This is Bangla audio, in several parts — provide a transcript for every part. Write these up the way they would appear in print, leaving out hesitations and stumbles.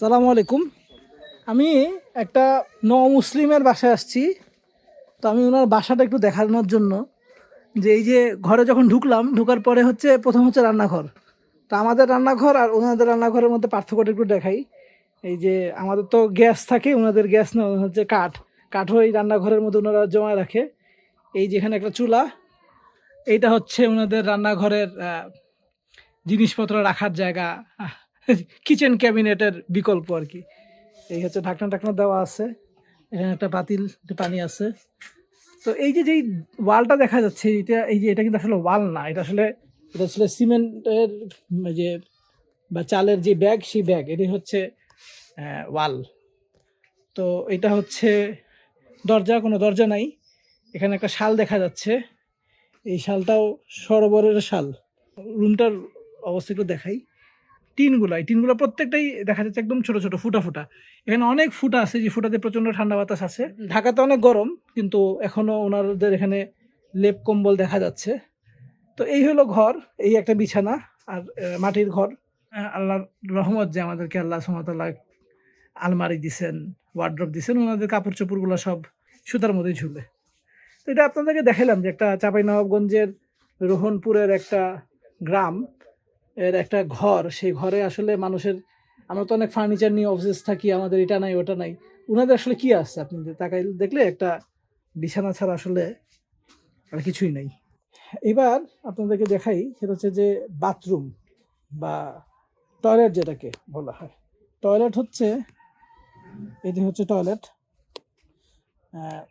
সালামু আলাইকুম। আমি একটা মুসলিমের বাসায় আসছি। তো আমি ওনার বাসাটা একটু দেখানোর জন্য, যে এই যে ঘরে যখন ঢুকলাম, ঢোকার পরে হচ্ছে প্রথম হচ্ছে রান্নাঘর। তো আমাদের রান্নাঘর আর ওনাদের রান্নাঘরের মধ্যে পার্থক্যটা একটু দেখাই। এই যে আমাদের তো গ্যাস থাকে, ওনাদের গ্যাস না, হচ্ছে কাঠও এই রান্নাঘরের মধ্যে ওনারা জমা রাখে। এই যেখানে একটা চুলা, এইটা হচ্ছে ওনাদের রান্নাঘরের জিনিসপত্র রাখার জায়গা, কিচেন ক্যাবিনেটের বিকল্প আর কি। এই হচ্ছে ঢাকনা টাকনা দেওয়া আছে, এখানে একটা পাতিল পানি আছে। তো এই যে যেই ওয়ালটা দেখা যাচ্ছে, এটা কিন্তু আসলে ওয়াল না, এটা আসলে সিমেন্টের যে বা চালের যে ব্যাগ, সেই ব্যাগ এটি হচ্ছে ওয়াল। তো এটা হচ্ছে কোনো দরজা নাই। এখানে একটা শাল দেখা যাচ্ছে, এই শালটাও সরোবরের শাল। রুমটার অবস্থা একটু দেখাই। এই টিনগুলো প্রত্যেকটাই দেখা যাচ্ছে একদম ছোট ছোট ফুটা ফুটা। এখানে অনেক ফুটা আছে, যে ফুটাতে প্রচন্ড ঠান্ডা বাতাস আছে। ঢাকাতে অনেক গরম, কিন্তু এখনো ওনাদের এখানে লেপ কম্বল দেখা যাচ্ছে। তো এই হলো ঘর, এই একটা বিছানা আর মাটির ঘর। আল্লাহর রহমত যে আমাদেরকে আল্লাহ সুবহানাহু ওয়া তাআলা আলমারি দিছেন, ওয়ার্ড্রপ দিছেন, ওনাদের কাপড় চোপড়গুলো সব সুতার মধ্যে ঝুলে। তো এটা আপনাদেরকে দেখালাম যে একটা চাঁপাইনবাবগঞ্জের রোহনপুরের একটা গ্রাম এর একটা ঘর। সেই ঘরে আসলে মানুষের, আমরা তো অনেক ফার্নিচার নিয়ে অবসেস থাকি, আমাদের এটা নাই ওটা নাই। ওনাদের আসলে কি আছে, আপনি তাকাই দেখলে একটা বিছানা ছাড়া আসলে আর কিছুই নাই। এবার আপনাদেরকে দেখাই, সেটা হচ্ছে যে বাথরুম বা টয়লেট যেটাকে বলা হয়। টয়লেট হচ্ছে, এটি হচ্ছে টয়লেট।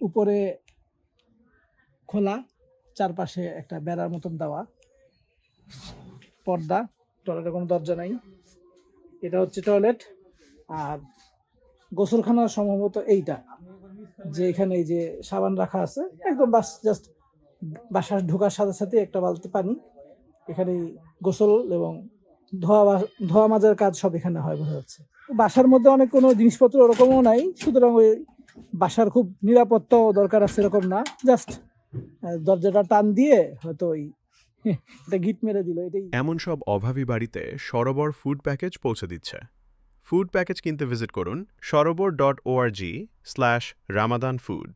উপরে খোলা, চারপাশে একটা বেড়ার মতন দেওয়া, পর্দা। টয়লেটে কোনো দরজা নাই। এটা হচ্ছে টয়লেট। আর গোসলখানা সম্ভবত এইটা, যে এখানে এই যে সাবান রাখা আছে, একদম বাস জাস্ট বাসা ঢোকার সাথে সাথে একটা বালতি পানি, এখানে গোসল এবং ধোয়া মাজার কাজ সব এখানে হয় বোঝা যাচ্ছে। বাসার মধ্যে অনেক কোনো জিনিসপত্র ওরকমও নাই, সুতরাং ওই বাসার খুব নিরাপত্তাও দরকার আছে এরকম না। জাস্ট দরজাটা টান দিয়ে হয়তো ওই এটা গিট মেরে দিল, এটাই। এমন সব অভাবী বাড়িতে সরোবর ফুড প্যাকেজ পৌঁছে দিচ্ছে। ফুড প্যাকেজ কিনতে ভিজিট করুন সরোবর.org/ramadanfood।